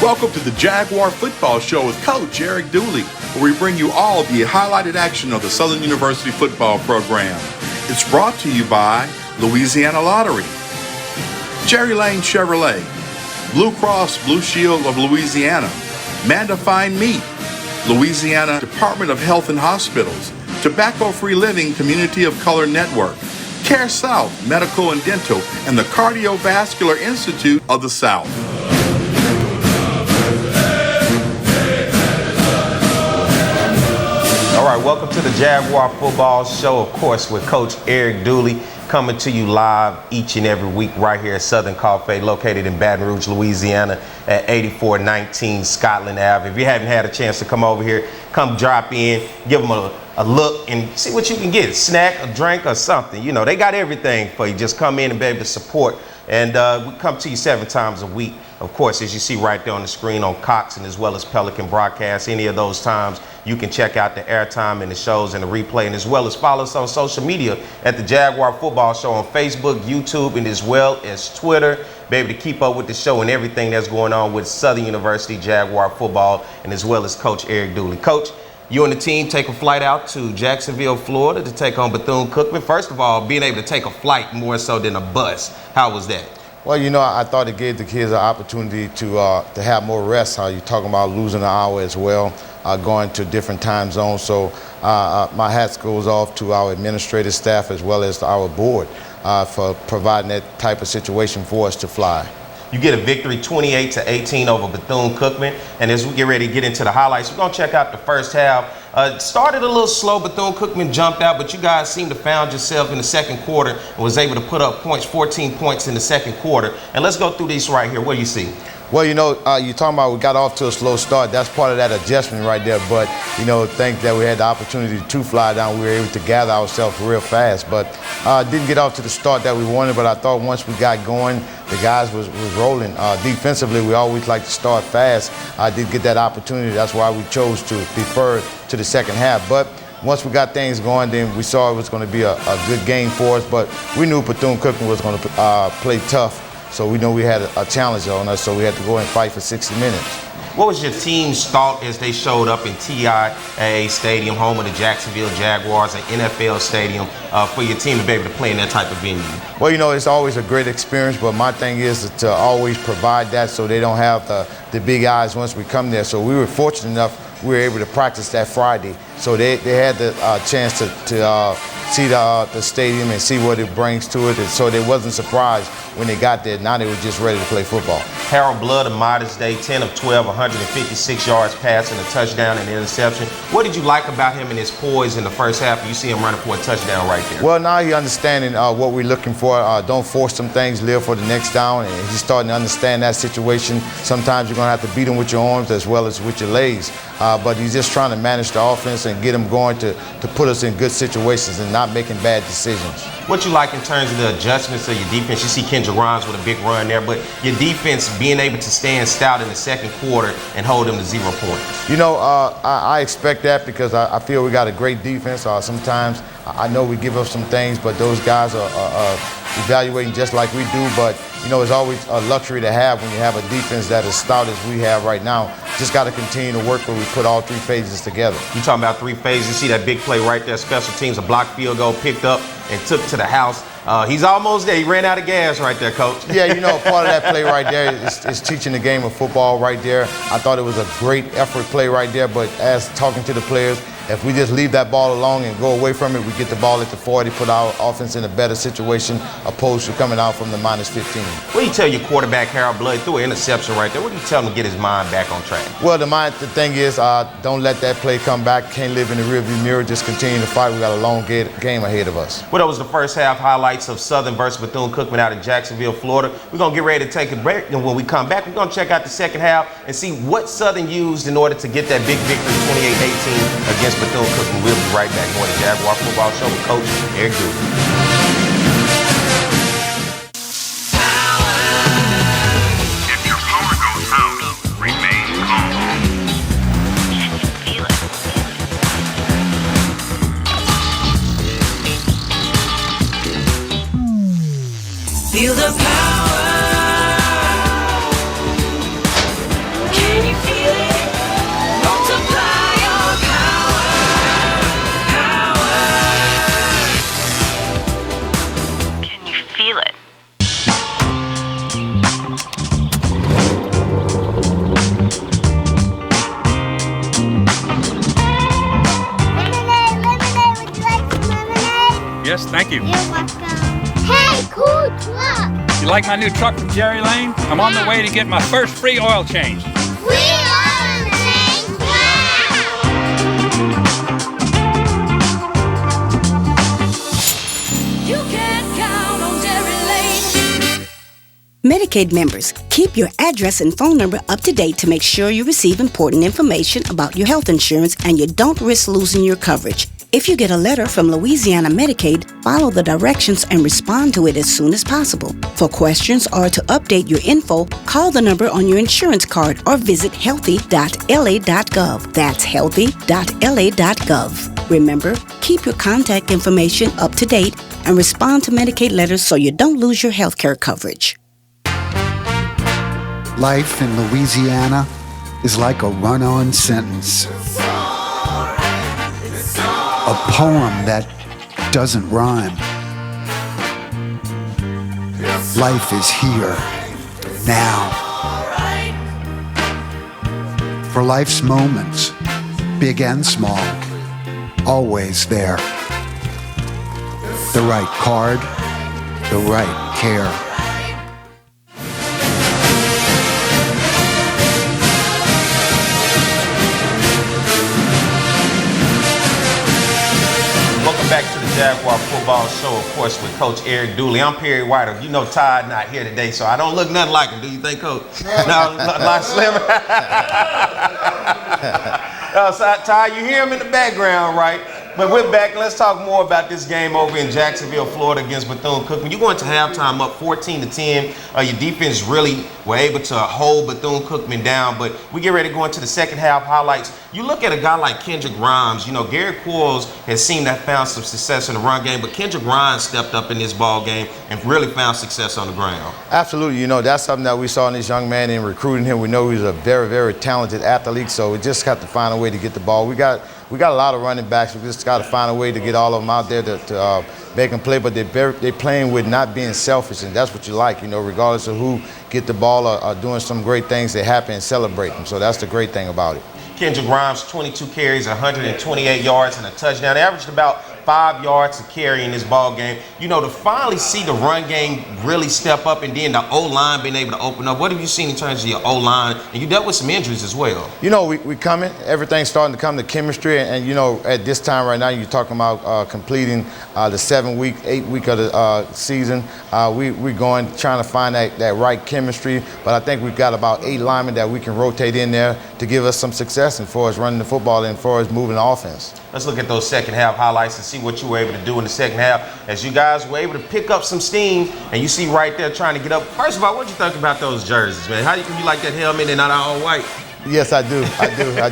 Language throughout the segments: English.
Welcome to the Jaguar Football Show with Coach Eric Dooley, where we bring you all the highlighted action of the Southern University football program. It's brought to you by Louisiana Lottery, Cherry Lane Chevrolet, Blue Cross Blue Shield of Louisiana, Manda Fine Meat, Louisiana Department of Health and Hospitals, Tobacco-Free Living Community of Color Network, Care South Medical and Dental, and the Cardiovascular Institute of the South. All right, welcome to the Jaguar Football Show, of course, with Coach Eric Dooley, coming to you live each and every week right here at Southern Coffee, located in Baton Rouge, Louisiana, at 8419 Scotland Ave. If you haven't had a chance to come over here, come drop in, give them a look and see what you can get, a snack, a drink, or something. You know, they got everything for you. Just come in and be able to support. And we come to you 7 times a week. Of course, as you see right there on the screen on Cox and as well as Pelican Broadcast, any of those times, you can check out the airtime and the shows and the replay, and as well as follow us on social media at the Jaguar Football Show on Facebook, YouTube, and as well as Twitter. Be able to keep up with the show and everything that's going on with Southern University Jaguar football, and as well as Coach Eric Dooley. Coach, you and the team take a flight out to Jacksonville, Florida to take on Bethune-Cookman. First of all, being able to take a flight more so than a bus, how was that? Well, you know, I thought it gave the kids an opportunity to have more rest. How you talking about losing an hour as well, going to different time zones. So my hats goes off to our administrative staff as well as our board for providing that type of situation for us to fly. You get a victory 28-18 over Bethune-Cookman. And as we get ready to get into the highlights, we're going to check out the first half. Started a little slow. Bethune-Cookman jumped out, but you guys seem to found yourself in the second quarter and was able to put up points, 14 points in the second quarter. And let's go through these right here. What do you see? Well, you know, you're talking about we got off to a slow start. That's part of that adjustment right there. But, you know, think that we had the opportunity to fly down. We were able to gather ourselves real fast. But didn't get off to the start that we wanted. But I thought once we got going, the guys was rolling. Defensively, we always like to start fast. I did get that opportunity. That's why we chose to defer to the second half. But once we got things going, then we saw it was going to be a good game for us. But we knew Bethune-Cookman was going to play tough. So we know we had a challenge on us, so we had to go and fight for 60 minutes. What was your team's thought as they showed up in TIAA Stadium, home of the Jacksonville Jaguars, an NFL stadium, for your team to be able to play in that type of venue? Well, you know, it's always a great experience, but my thing is to always provide that so they don't have the big eyes once we come there. So we were fortunate enough we were able to practice that Friday. So they had the chance to see the stadium and see what it brings to it. And so they wasn't surprised when they got there. Now they were just ready to play football. Harold Blood, a modest day, 10 of 12, 156 yards passing, a touchdown and an interception. What did you like about him and his poise in the first half? You see him running for a touchdown right there. Well, now he's understanding what we're looking for. Don't force some things, live for the next down. And he's starting to understand that situation. Sometimes you're going to have to beat him with your arms as well as with your legs. But he's just trying to manage the offense and get him going to put us in good situations and not making bad decisions. What you like in terms of the adjustments of your defense? You see Kendra Rhymes with a big run there, but your defense being able to stand stout in the second quarter and hold them to 0 points. You know, I expect that because I feel we got a great defense. Sometimes I know we give up some things, but those guys are evaluating just like we do. But, you know, it's always a luxury to have when you have a defense that is stout as we have right now. Just got to continue to work where we put all 3 phases together. You talking about 3 phases. You see that big play right there, special teams, a blocked field goal picked up and took to the house. He's almost there. He ran out of gas right there, Coach. Yeah, you know, part of that play right there is teaching the game of football right there. I thought it was a great effort play right there, but as talking to the players, if we just leave that ball alone and go away from it, we get the ball at the 40, put our offense in a better situation opposed to coming out from the -15. What do you tell your quarterback, Harold Blood, threw an interception right there? What do you tell him to get his mind back on track? Well, the thing is, don't let that play come back. Can't live in the rearview mirror. Just continue to fight. We got a long game ahead of us. Well, that was the first half highlights of Southern versus Bethune-Cookman out in Jacksonville, Florida. We're going to get ready to take a break, and when we come back, we're going to check out the second half and see what Southern used in order to get that big victory 28-18 against Bethune-Cookman. We'll be right back on the Jaguar Football Show with Coach Eric Dooley. Feel the power. Thank you. You're welcome. Hey, cool truck. You like my new truck from Jerry Lane? I'm on the way to get my first free oil change. Free oil change. Wow! You can count on Jerry Lane. Medicaid members, keep your address and phone number up to date to make sure you receive important information about your health insurance and you don't risk losing your coverage. If you get a letter from Louisiana Medicaid, follow the directions and respond to it as soon as possible. For questions or to update your info, call the number on your insurance card or visit healthy.la.gov. That's healthy.la.gov. Remember, keep your contact information up to date and respond to Medicaid letters so you don't lose your health care coverage. Life in Louisiana is like a run-on sentence. A poem that doesn't rhyme. Life is here, now. For life's moments, big and small, always there. The right card, the right care. Back to the Jaguar Football Show, of course, with Coach Eric Dooley. I'm Perry White. You know Todd not here today, so I don't look nothing like him. Do you think, Coach? No, a lot slimmer. So, Todd, you hear him in the background, right? But we're back. Let's talk more about this game over in Jacksonville, Florida against Bethune-Cookman. You go into halftime up 14-10. Your defense really were able to hold Bethune-Cookman down. But we get ready to go into the second half highlights. You look at a guy like Kendrick Grimes. You know, Gary Quarles has seemed to have found some success in the run game, but Kendrick Grimes stepped up in this ball game and really found success on the ground. Absolutely. You know, that's something that we saw in this young man in recruiting him. We know he's a very, very talented athlete, so we just got to find a way to get the ball. We got a lot of running backs. We just got to find a way to get all of them out there to make them play. But they're playing with not being selfish, and that's what you like. You know, regardless of who get the ball or doing some great things, they happy and celebrate them. So that's the great thing about it. Kendrick Grimes, 22 carries, 128 yards, and a touchdown. They averaged about 5 yards a carry in this ball game. You know, to finally see the run game really step up and then the O-line being able to open up. What have you seen in terms of your O-line? And you dealt with some injuries as well. You know, we coming. Everything's starting to come to chemistry. And you know, at this time right now, you're talking about completing the 7-week, 8-week of the season. We're going, trying to find that right chemistry. But I think we've got about 8 linemen that we can rotate in there to give us some success as far as running the football and as far as moving the offense. Let's look at those second half highlights and see what you were able to do in the second half as you guys were able to pick up some steam. And you see right there trying to get up. First of all, what did you think about those jerseys, man? How can you like that helmet and not all white? Yes, I do. I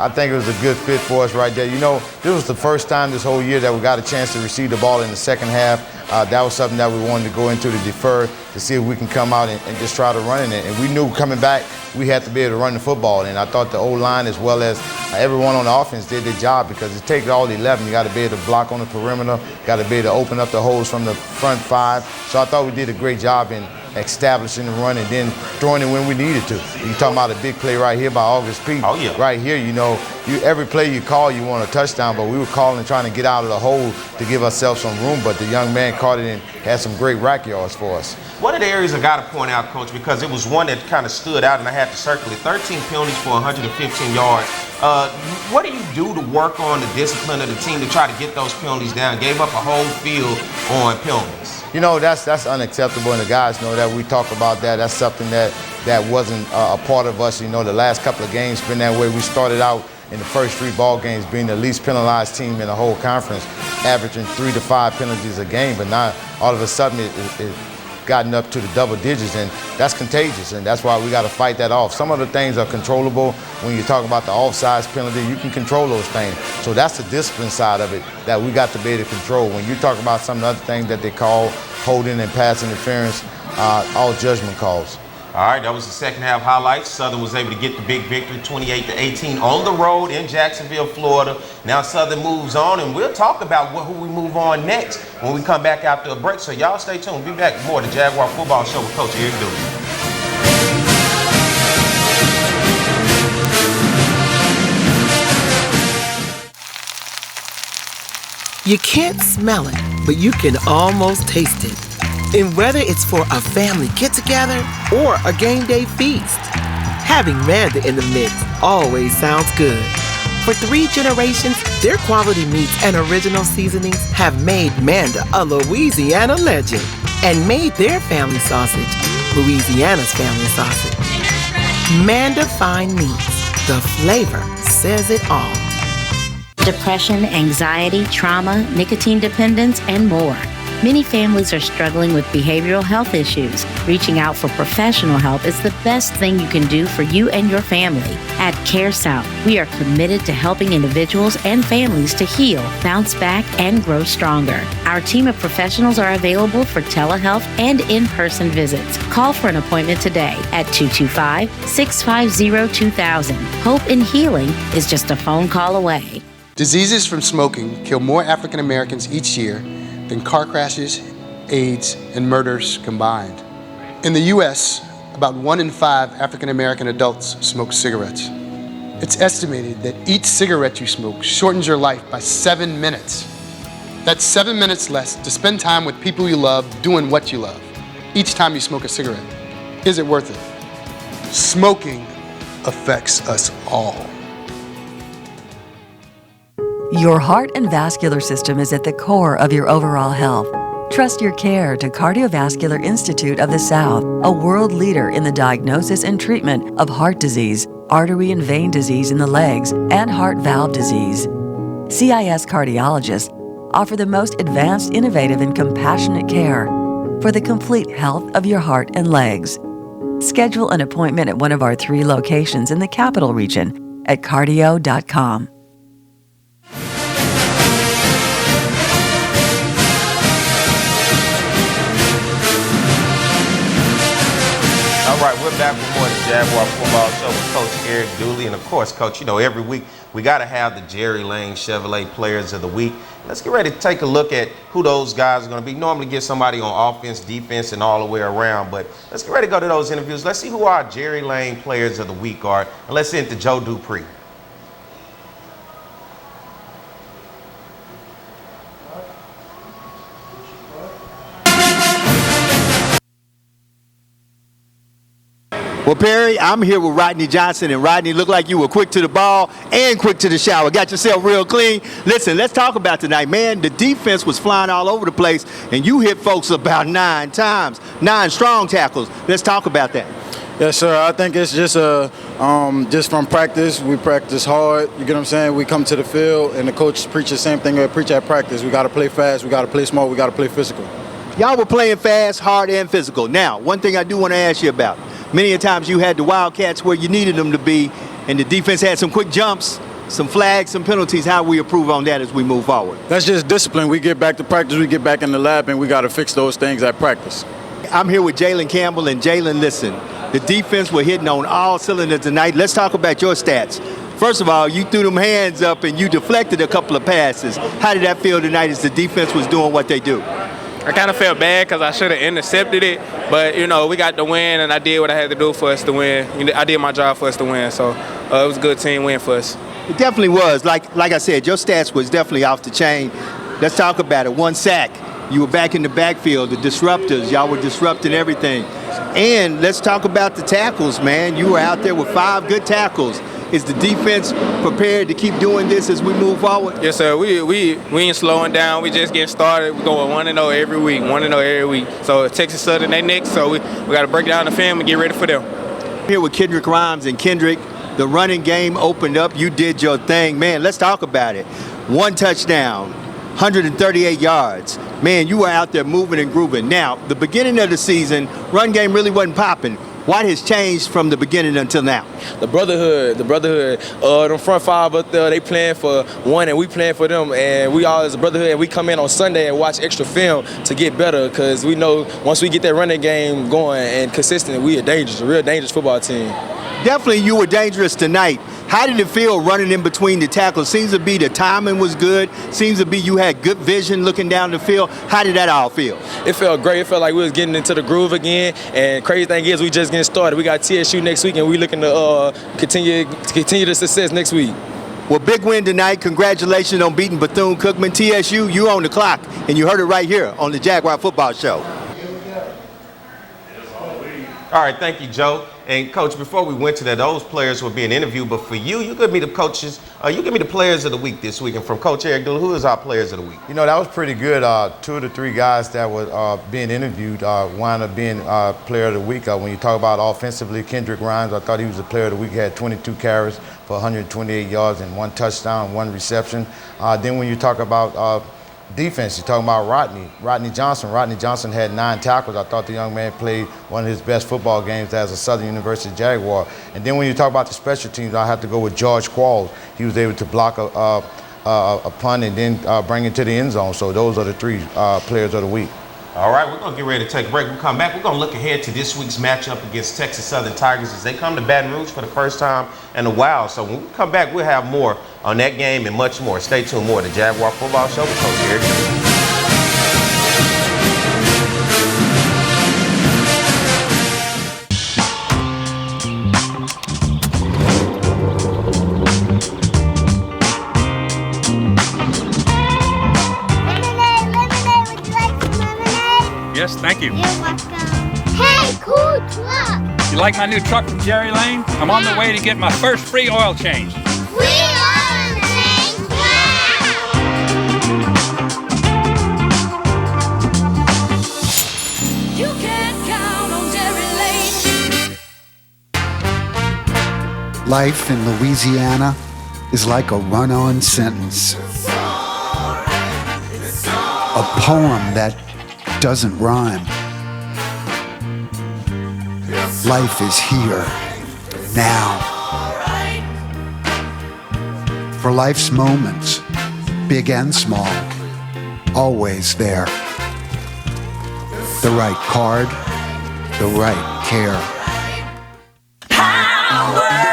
think it was a good fit for us right there. You know, this was the first time this whole year that we got a chance to receive the ball in the second half. That was something that we wanted to go into to defer to see if we can come out and just try to run in it. And we knew coming back we had to be able to run the football. And I thought the O-line as well as everyone on the offense did their job because it takes all 11. You got to be able to block on the perimeter, got to be able to open up the holes from the front 5. So I thought we did a great job in establishing the run and then throwing it when we needed to. You talking about a big play right here by August Pete. Oh, yeah. Right here, you know, every play you call, you want a touchdown, but we were calling trying to get out of the hole to give ourselves some room, but the young man caught it and had some great rack yards for us. One of the areas I got to point out, Coach, because it was one that kind of stood out and I had to circle it, 13 penalties for 115 yards. What do you do to work on the discipline of the team to try to get those penalties down? Gave up a whole field on penalties. You know, that's unacceptable, and the guys know that. We talk about that. That's something that wasn't a part of us. You know, the last couple of games been that way. We started out in the first 3 ball games being the least penalized team in the whole conference, averaging 3 to 5 penalties a game, but now all of a sudden it gotten up to the double digits, and that's contagious, and that's why we got to fight that off. Some of the things are controllable. When you talk about the offsides penalty, you can control those things. So that's the discipline side of it that we got to be able to control. When you talk about some of the other things that they call holding and pass interference, all judgment calls. All right, that was the second half highlights. Southern was able to get the big victory, 28-18 on the road in Jacksonville, Florida. Now Southern moves on, and we'll talk about who we move on next when we come back after a break. So y'all stay tuned. We'll be back with more of the Jaguar Football Show with Coach Eric Dooley. You can't smell it, but you can almost taste it. And whether it's for a family get-together or a game day feast, having Manda in the mix always sounds good. For 3 generations, their quality meats and original seasonings have made Manda a Louisiana legend and made their family sausage Louisiana's family sausage. Manda Fine Meats. The flavor says it all. Depression, anxiety, trauma, nicotine dependence, and more. Many families are struggling with behavioral health issues. Reaching out for professional help is the best thing you can do for you and your family. At Care South, we are committed to helping individuals and families to heal, bounce back, and grow stronger. Our team of professionals are available for telehealth and in-person visits. Call for an appointment today at 225-650-2000. Hope and healing is just a phone call away. Diseases from smoking kill more African Americans each year than car crashes, AIDS, and murders combined. In the U.S., about 1 in 5 African American adults smoke cigarettes. It's estimated that each cigarette you smoke shortens your life by 7 minutes. That's 7 minutes less to spend time with people you love doing what you love each time you smoke a cigarette. Is it worth it? Smoking affects us all. Your heart and vascular system is at the core of your overall health. Trust your care to Cardiovascular Institute of the South, a world leader in the diagnosis and treatment of heart disease, artery and vein disease in the legs, and heart valve disease. CIS cardiologists offer the most advanced, innovative, and compassionate care for the complete health of your heart and legs. Schedule an appointment at one of our 3 locations in the Capital Region at cardio.com. All right, we're back with more of the Jaguar Football Show with Coach Eric Dooley. And of course, Coach, you know, every week we got to have the Jerry Lane Chevrolet Players of the Week. Let's get ready to take a look at who those guys are going to be. Normally get somebody on offense, defense, and all the way around. But let's get ready to go to those interviews. Let's see who our Jerry Lane Players of the Week are. And let's send it to Joe Dupree. Well, Perry, I'm here with Rodney Johnson, and Rodney, looked like you were quick to the ball and quick to the shower. Got yourself real clean. Listen, let's talk about tonight, man. The defense was flying all over the place, and you hit folks about 9 times, 9 strong tackles. Let's talk about that. Yes, sir. I think it's just from practice. We practice hard. You get what I'm saying? We come to the field, and the coach preaches the same thing we preach at practice. We got to play fast. We got to play smart. We got to play physical. Y'all were playing fast, hard, and physical. Now, one thing I do want to ask you about. Many a times you had the Wildcats where you needed them to be, and the defense had some quick jumps, some flags, some penalties. How we improve on that as we move forward? That's just discipline. We get back to practice, we get back in the lab, and we got to fix those things at practice. I'm here with Jalen Campbell, and Jalen, listen, the defense were hitting on all cylinders tonight. Let's talk about your stats. First of all, you threw them hands up and you deflected a couple of passes. How did that feel tonight as the defense was doing what they do? I kind of felt bad because I should have intercepted it, but, you know, we got the win, and I did what I had to do for us to win. I did my job for us to win, so it was a good team win for us. It definitely was. Like I said, your stats was definitely off the chain. Let's talk about it. 1 sack. You were back in the backfield, the disruptors. Y'all were disrupting everything. And let's talk about the tackles, man. You were out there with 5 good tackles. Is the defense prepared to keep doing this as we move forward? Yes, sir. We ain't slowing down. We just getting started. We're going 1-0 every week, 1-0 every week. So Texas Southern, they next, so we got to break down the film and get ready for them. Here with Kendrick Rhymes, and Kendrick, the running game opened up. You did your thing. Man, let's talk about it. 1 touchdown, 138 yards. Man, you were out there moving and grooving. Now, the beginning of the season, run game really wasn't popping. What has changed from the beginning until now? The brotherhood. Them front 5 up there, they playing for one and we playing for them. And we all as a brotherhood, and we come in on Sunday and watch extra film to get better, because we know once we get that running game going and consistent, we a real dangerous football team. Definitely you were dangerous tonight. How did it feel running in between the tackles? Seems to be the timing was good. Seems to be you had good vision looking down the field. How did that all feel? It felt great. It felt like we was getting into the groove again. And crazy thing is, we just getting started. We got TSU next week, and we looking to continue the success next week. Well, big win tonight. Congratulations on beating Bethune-Cookman. TSU, you on the clock, and you heard it right here on the Jaguar Football Show. All right, thank you, Joe. And Coach, before we went to that, those players were being interviewed, but for you give me the coaches, you give me the players of the week this week. And from Coach Eric Dooley, who is our players of the week? You know, that was pretty good. 2 of the 3 guys that were being interviewed wound up being player of the week. When you talk about offensively, Kendrick Rhymes, I thought he was the player of the week. He had 22 carries for 128 yards and 1 touchdown, 1 reception. Then when you talk about defense, you're talking about Rodney Johnson. Rodney Johnson had 9 tackles. I thought the young man played one of his best football games as a Southern University Jaguar. And then when you talk about the special teams, I have to go with George Qualls. He was able to block a punt and then bring it to the end zone. So those are the 3 players of the week. All right, we're going to get ready to take a break. We'll come back. We're going to look ahead to this week's matchup against Texas Southern Tigers as they come to Baton Rouge for the first time in a while. So when we come back, we'll have more on that game and much more. Stay tuned. More to the Jaguar Football Show with Coach Eric Dooley. Yes, thank you. You're welcome. Hey, cool truck. You like my new truck from Jerry Lane? I'm on the way to get my first free oil change. Free oil change. Wow! You can count on Jerry Lane. Life in Louisiana is like a run-on sentence. A poem that doesn't rhyme. Life is here, now. For life's moments, big and small, always there. The right card, the right care.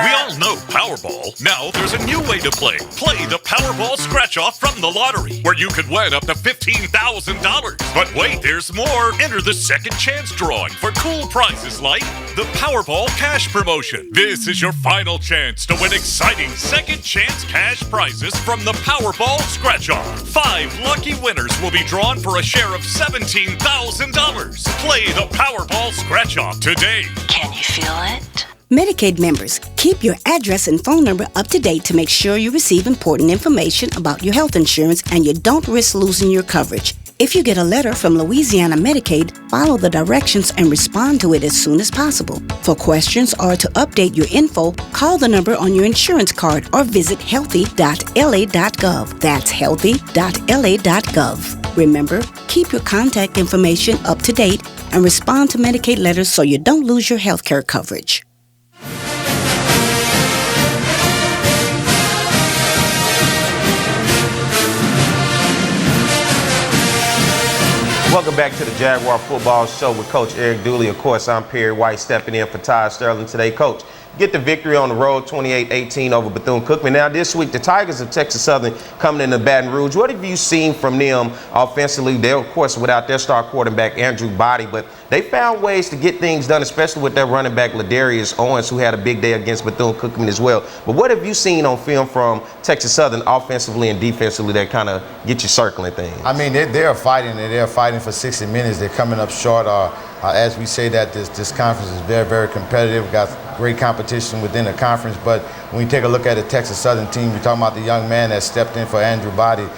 We all know Powerball. Now there's a new way to play. Play the Powerball Scratch-Off from the lottery, where you could win up to $15,000. But wait, there's more. Enter the second chance drawing for cool prizes like the Powerball Cash Promotion. This is your final chance to win exciting second chance cash prizes from the Powerball Scratch-Off. 5 lucky winners will be drawn for a share of $17,000. Play the Powerball Scratch-Off today. Can you feel it? Medicaid members, keep your address and phone number up to date to make sure you receive important information about your health insurance and you don't risk losing your coverage. If you get a letter from Louisiana Medicaid, follow the directions and respond to it as soon as possible. For questions or to update your info, call the number on your insurance card or visit healthy.la.gov. That's healthy.la.gov. Remember, keep your contact information up to date and respond to Medicaid letters so you don't lose your health care coverage. Welcome back to the Jaguar Football Show with Coach Eric Dooley. Of course, I'm Perry White stepping in for Ty Sterling today. Coach, get the victory on the road 28-18 over Bethune-Cookman. Now this week, the Tigers of Texas Southern coming into Baton Rouge. What have you seen from them offensively? They're, of course, without their star quarterback, Andrew Body, but they found ways to get things done, especially with their running back, Ladarius Owens, who had a big day against Bethune-Cookman as well. But what have you seen on film from Texas Southern offensively and defensively that kind of get you circling things? I mean, they're fighting. They're fighting for 60 minutes. They're coming up short. As we say that this conference is very, very competitive. We've got great competition within the conference. But when you take a look at the Texas Southern team, you're talking about the young man that stepped in for Andrew Body.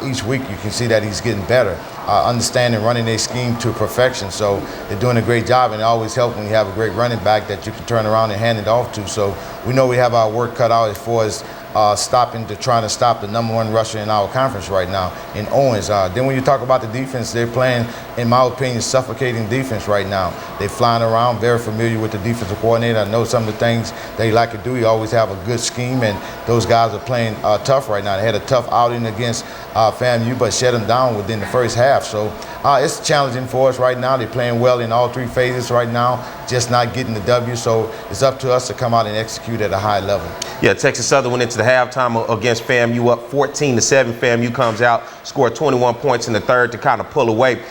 Each week you can see that he's getting better, understanding running their scheme to perfection. So they're doing a great job, and it always helps when you have a great running back that you can turn around and hand it off to. So we know we have our work cut out as far as trying to stop the #1 rusher in our conference right now in Owens. Then when you talk about the defense, they're playing, in my opinion, suffocating defense right now. They're flying around, very familiar with the defensive coordinator. I know some of the things they like to do. You always have a good scheme, and those guys are playing tough right now. They had a tough outing against FAMU, but shut them down within the first half. So it's challenging for us right now. They're playing well in all 3 phases right now, just not getting the W. So it's up to us to come out and execute at a high level. Yeah, Texas Southern went into the halftime against FAMU up 14-7. FAMU comes out scored 21 points in the third to kind of pull away.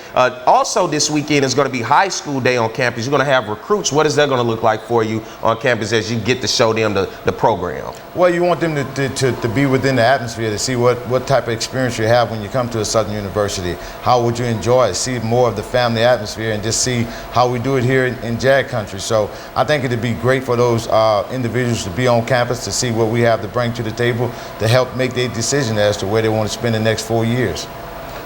Also this weekend is going to be high school day on campus. You're going to have recruits. What is that going to look like for you on campus as you get to show them the program? Well, you want them to be within the atmosphere, to see what type of experience you have when you come to a Southern University. How would you enjoy it? See more of the family atmosphere and just see how we do it here in Jag Country. So I think it'd be great for those individuals to be on campus to see what we have to bring to the table to help make their decision as to where they want to spend the next 4 years.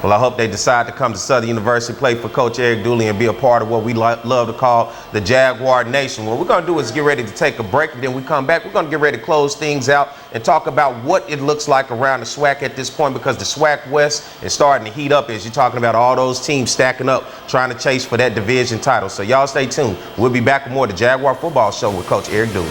Well, I hope they decide to come to Southern University, play for Coach Eric Dooley, and be a part of what we love to call the Jaguar Nation. What we're going to do is get ready to take a break, and then we come back. We're going to get ready to close things out and talk about what it looks like around the SWAC at this point, because the SWAC West is starting to heat up as you're talking about all those teams stacking up, trying to chase for that division title. So y'all stay tuned. We'll be back with more of the Jaguar Football Show with Coach Eric Dooley.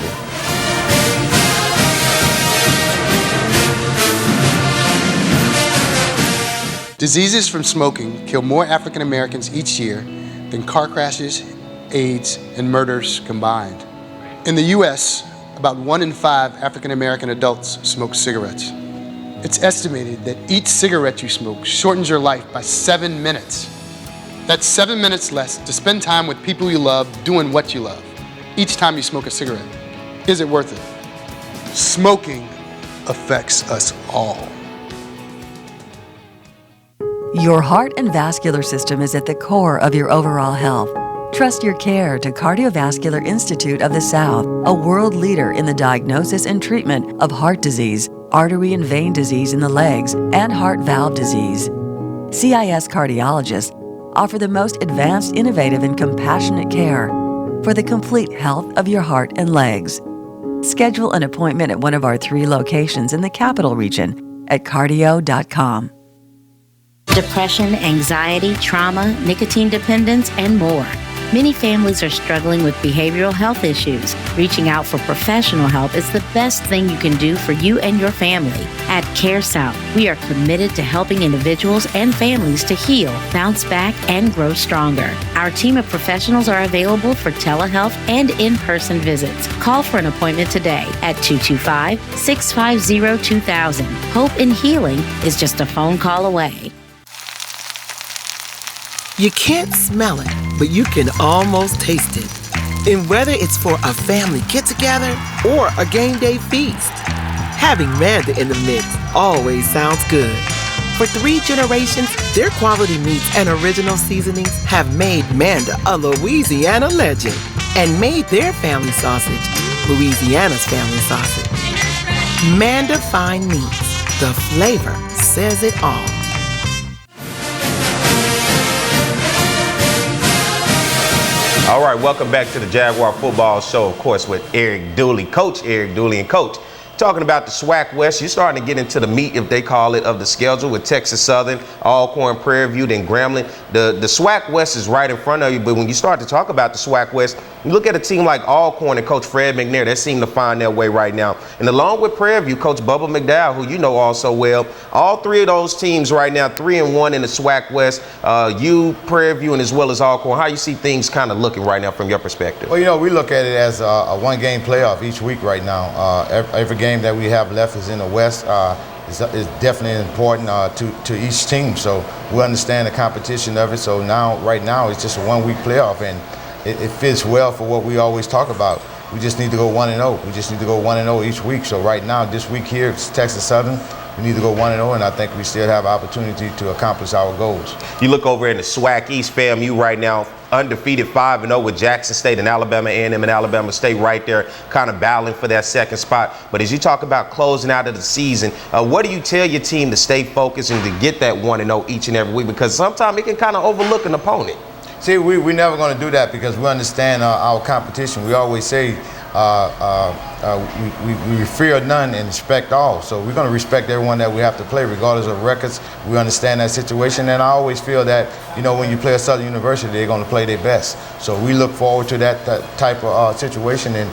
Diseases from smoking kill more African Americans each year than car crashes, AIDS, and murders combined. In the U.S., about 1 in 5 African American adults smoke cigarettes. It's estimated that each cigarette you smoke shortens your life by 7 minutes. That's 7 minutes less to spend time with people you love doing what you love each time you smoke a cigarette. Is it worth it? Smoking affects us all. Your heart and vascular system is at the core of your overall health. Trust your care to Cardiovascular Institute of the South, a world leader in the diagnosis and treatment of heart disease, artery and vein disease in the legs, and heart valve disease. CIS cardiologists offer the most advanced, innovative, and compassionate care for the complete health of your heart and legs. Schedule an appointment at one of our 3 locations in the Capital Region at cardio.com. Depression, anxiety, trauma, nicotine dependence, and more. Many families are struggling with behavioral health issues. Reaching out for professional help is the best thing you can do for you and your family. At Care South, we are committed to helping individuals and families to heal, bounce back, and grow stronger. Our team of professionals are available for telehealth and in-person visits. Call for an appointment today at 225-650-2000. Hope and healing is just a phone call away. You can't smell it, but you can almost taste it. And whether it's for a family get-together or a game day feast, having Manda in the mix always sounds good. For 3 generations, their quality meats and original seasonings have made Manda a Louisiana legend and made their family sausage Louisiana's family sausage. Manda Fine Meats, the flavor says it all. All right, welcome back to the Jaguar Football Show, of course, with Eric Dooley, Coach Eric Dooley. And Coach, talking about the SWAC West, you're starting to get into the meat, if they call it, of the schedule with Texas Southern, Alcorn, Prairie View, then Grambling. The SWAC West is right in front of you, but when you start to talk about the SWAC West, you look at a team like Alcorn and Coach Fred McNair, they seem to find their way right now. And along with Prairie View, Coach Bubba McDowell, who you know also well, all 3 of those teams right now, 3-1 in the SWAC West, you, Prairie View, and as well as Alcorn. How you see things kind of looking right now from your perspective? Well, you know, we look at it as a one-game playoff each week right now. Every game that we have left is in the West. Is definitely important to each team. So we understand the competition of it. So right now, it's just a one-week playoff, and it fits well for what we always talk about. We just need to go 1-0. We just need to go 1-0 each week. So right now, this week here, it's Texas Southern. We need to go 1-0, and I think we still have opportunity to accomplish our goals. You look over in the SWAC East, FAMU right now, undefeated 5-0 with Jackson State and Alabama A&M and Alabama State right there kind of battling for that second spot. But as you talk about closing out of the season, what do you tell your team to stay focused and to get that 1-0 each and every week? Because sometimes it can kind of overlook an opponent. See, we're never going to do that because we understand our competition. We always say we fear none and respect all. So we're going to respect everyone that we have to play, regardless of records. We understand that situation, and I always feel that, you know, when you play at Southern University, they're going to play their best. So we look forward to that type of situation, and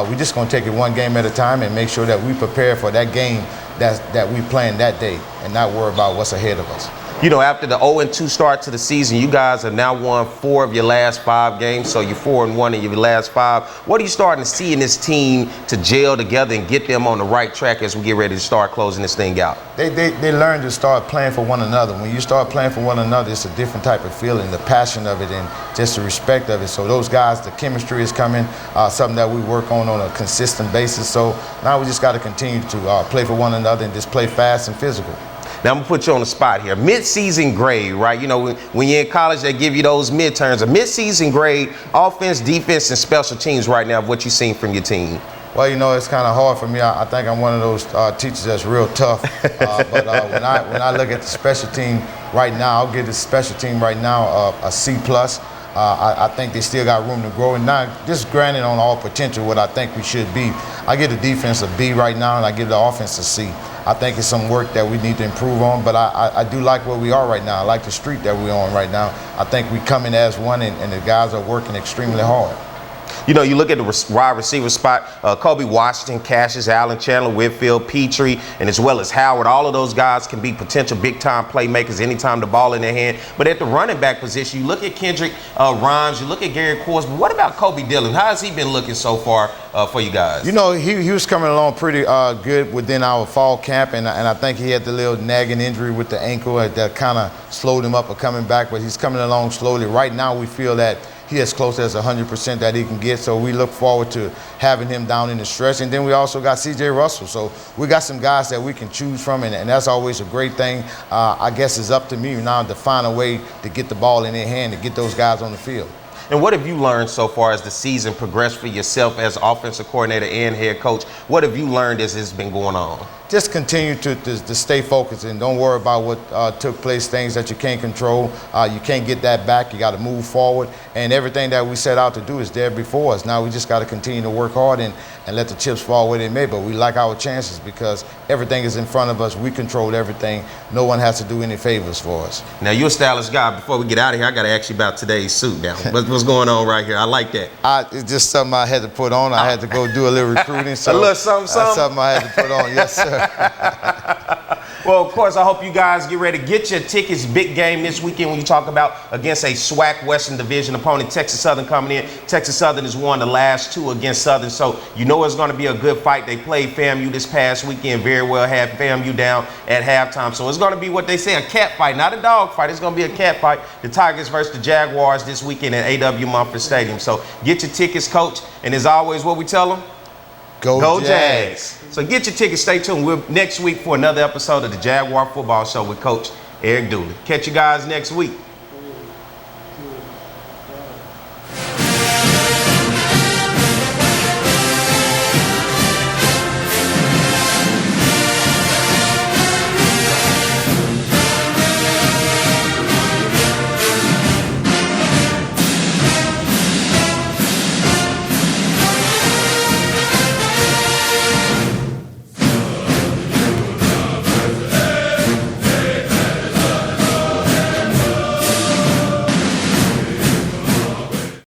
we're just going to take it one game at a time and make sure that we prepare for that game that we playing that day and not worry about what's ahead of us. You know, after the 0-2 start to the season, you guys have now won 4 of your last 5 games, so you're 4-1 in your last 5. What are you starting to see in this team to gel together and get them on the right track as we get ready to start closing this thing out? They learn to start playing for one another. When you start playing for one another, it's a different type of feeling, the passion of it and just the respect of it. So those guys, the chemistry is coming, something that we work on a consistent basis. So now we just got to continue to play for one another and just play fast and physical. Now, I'm going to put you on the spot here. Mid-season grade, right? You know, when you're in college, they give you those midterms. A mid-season grade, offense, defense, and special teams right now, what you've seen from your team. Well, you know, it's kind of hard for me. I think I'm one of those teachers that's real tough. But when I look at the special team right now, I'll give the special team right now a C+. I think they still got room to grow. And now, just granted on all potential what I think we should be, I give the defense a B right now, and I give the offense a C. I think it's some work that we need to improve on, but I do like where we are right now. I like the street that we're on right now. I think we come in as one, and the guys are working extremely hard. You know, you look at the wide receiver spot, Kobe Washington, Cassius, Allen, Chandler, Whitfield, Petrie, and as well as Howard. All of those guys can be potential big-time playmakers anytime the ball in their hand. But at the running back position, you look at Kendrick Rhymes, you look at Gary Coors, but what about Kobe Dillon? How has he been looking so far for you guys? You know, he was coming along pretty good within our fall camp, and I think he had the little nagging injury with the ankle that kind of slowed him up of coming back, but he's coming along slowly. Right now, we feel that he as close as 100% that he can get, so we look forward to having him down in the stretch. And then we also got C.J. Russell, so we got some guys that we can choose from, and that's always a great thing. I guess it's up to me now to find a way to get the ball in their hand, to get those guys on the field. And what have you learned so far as the season progressed for yourself as offensive coordinator and head coach? What have you learned as it's been going on? Just continue to stay focused and don't worry about what took place, things that you can't control. You can't get that back. You got to move forward. And everything that we set out to do is there before us. Now we just got to continue to work hard and let the chips fall where they may. But we like our chances because everything is in front of us. We control everything. No one has to do any favors for us. Now, you're a stylish guy. Before we get out of here, I got to ask you about today's suit now. What's going on right here? I like that. It's just something I had to put on. I had to go do a little recruiting. So a little something. That's something I had to put on. Yes, sir. Well, of course, I hope you guys get ready to get your tickets. Big game this weekend when you talk about against a SWAC Western Division opponent, Texas Southern coming in. Texas Southern has won the last 2 against Southern, so you know it's going to be a good fight. They played FAMU this past weekend, very well, had FAMU down at halftime. So it's going to be what they say, a cat fight, not a dog fight. It's going to be a cat fight. The Tigers versus the Jaguars this weekend at A.W. Mumford Stadium. So get your tickets, Coach. And as always, what we tell them? Go Jags. So get your tickets. Stay tuned. We're next week for another episode of the Jaguar Football Show with Coach Eric Dooley. Catch you guys next week.